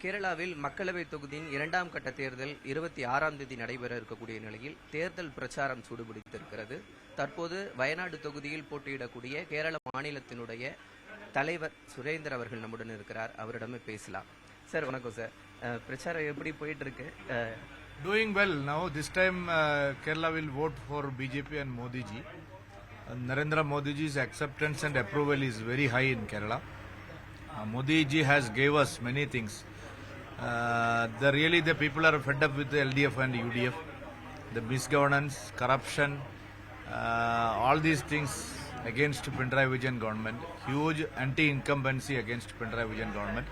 கேரளாவில் மக்களவை தொகுதியின் 2ஆம் கட்ட தேர்தல் 26ஆம் தேதி நடைபெற இருக்கக்கூடிய நிலையில் தேர்தல் பிரச்சாரம் சூடுபிடித்திருக்கிறது. தற்போது வயநாடு தொகுதியில் போட்டியிடக்கூடிய கேரள மாநிலத்தினுடைய தலைவர் சுரேந்தர் அவர்கள் நம்முடன் இருக்கிறார். அவரிடமே பேசலாம். சார் வணக்கம் சார். பிரச்சாரம் எப்படி போயிட்டு இருக்கு? Doing well now. This time Kerala will vote for BJP and Modi ji. Narendra Modi ji's acceptance and approval is very high in Kerala. Modi ji has gave us many things. The people are fed up with the LDF and UDF, the misgovernance, corruption, all these things against Pinarayi Vijayan government. Huge anti-incumbency against Pinarayi Vijayan government.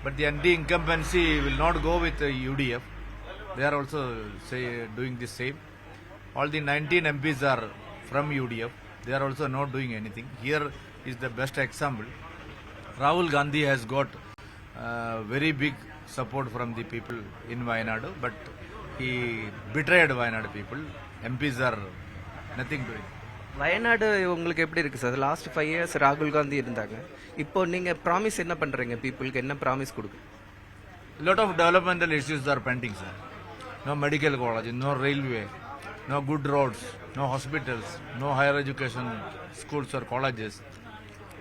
But the anti-incumbency will not go with the UDF. They are also doing the same. All the 19 MPs are from UDF. They are also not doing anything. Here is the best example. Rahul Gandhi has got very big support from the people in Wayanadu, but he betrayed Wayanadu people. MPs are nothing doing. Wayanad உங்களுக்கு எப்படி இருக்கு sir? Last 5 years ராகுல் காந்தி இருந்தாங்க. இப்போ நீங்க promise என்ன பண்றீங்க? பீப்புளுக்கு என்ன ப்ராமிஸ் கொடுக்கு? Lot of developmental issues are pending, sir. No medical college, no railway, no good roads, no hospitals, no higher education schools or colleges,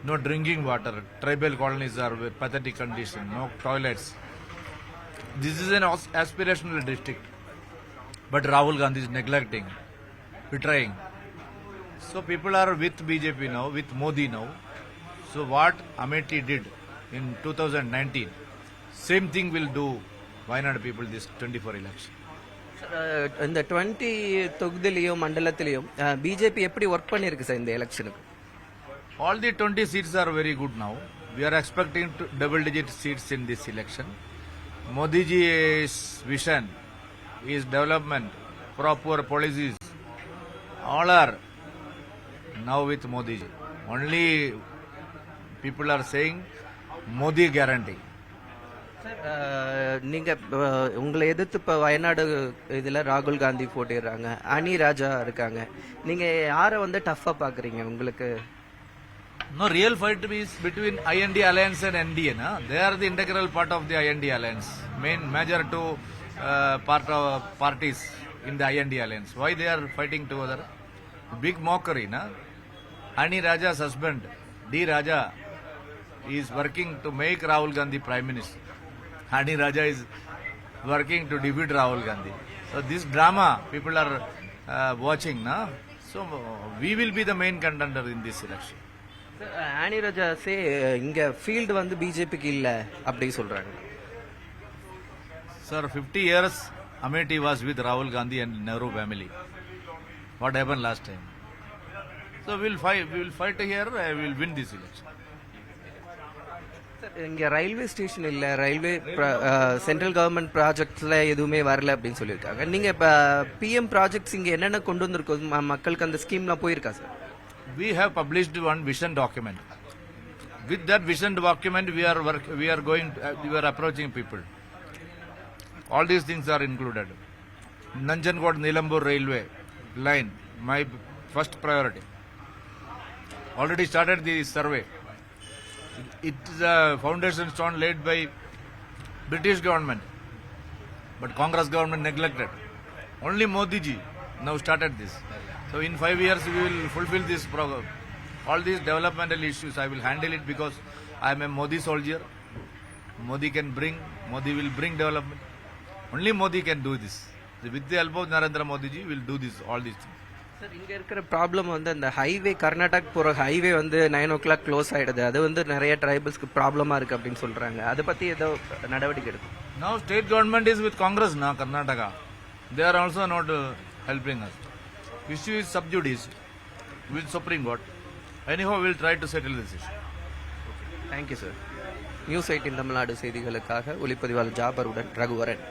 no drinking water. Tribal colonies are with pathetic condition, no toilets. This is an aspirational district, but Rahul Gandhi is neglecting, betraying. So people are with BJP now, with Modi now. So what Amethi did in 2019, same thing will do Wayanad people this 24 election. இந்த 20 தொகுதியிலையும் மண்டலத்திலையும் BJP எப்படி work பண்ணிருக்கு sir இந்த எலெக்ஷனுக்கு? All the 20 seats are very good now. We are expecting double-digit seats in this election. Modi ji's vision is development, proper policies. All are now with Modi ji. Only people are saying Modi guarantee. நீங்க உங்களை எதிர்த்து இப்ப வயநாடு இதுல ராகுல் காந்தி போட்டிடுறாங்க, அனி ராஜா இருக்காங்க. நீங்க யாரை வந்து டஃபா பாக்குறீங்க? உங்களுக்கு No, real fight is between IND alliance and NDA. They are the integral part of the IND alliance. Major two parties in the IND alliance. Why they are fighting together? Big mockery, na? Ani Raja's husband, D. Raja, is working to make Rahul Gandhi Prime Minister. Ani Raja is working to defeat Rahul Gandhi. So this drama people are watching, na? So we will be the main contender in this election. ஆனி ராஜா இங்க field வந்து பிஜேபிக்கு இல்ல அப்படி சொல்றாங்க. Sir, 50 years Amethi was with Rahul Gandhi and Nehru family. What happened last time? So we will fight here. We will win this election. இங்க railway station இல்ல, railway central government ப்ராஜெக்ட்ஸ்ல எதுவுமே வரல அப்படின்னு சொல்லியிருக்காங்க. நீங்க இப்ப பிஎம் ப்ராஜெக்ட்ஸ் இங்க என்னென்ன கொண்டு வந்திருக்கோம்? மக்களுக்கு அந்த ஸ்கீம்லாம் போயிருக்கா sir? We have published one vision document. With that vision document, we are approaching people. All these things are included. Nanjangod Nilambur railway line, my first priority. Already started the survey. It is a foundation stone laid by British government, but Congress government neglected. Only Modi ji now started this. So in 5 years we will fulfill this program. All these developmental issues I will handle it because I am a Modi soldier. Modi will bring development. Only Modi can do this. With the help of Narendra Modi ji will do this, all these things. Sir, இங்க இருக்கிற problem வந்து அந்த highway, Karnataka போற highway வந்து 9 o'clock close ஆயிடுது. அது வந்து நிறைய ட்ரைபல்ஸ்க்கு ப்ராப்ளமா இருக்கு அப்படின்னு சொல்றாங்க. அதை பத்தி ஏதோ நடவடிக்கை எடுக்கும்? Now state government is with Congress now, Karnataka. They are also not helping us. Issue is sub judice with Supreme Court. Anyhow, we will try to settle this issue. Thank you sir. News 18 Tamil Nadu செய்திகளுக்காக ஒளிப்பதிவாளர் ஜாபருடன் ரகுவரன்.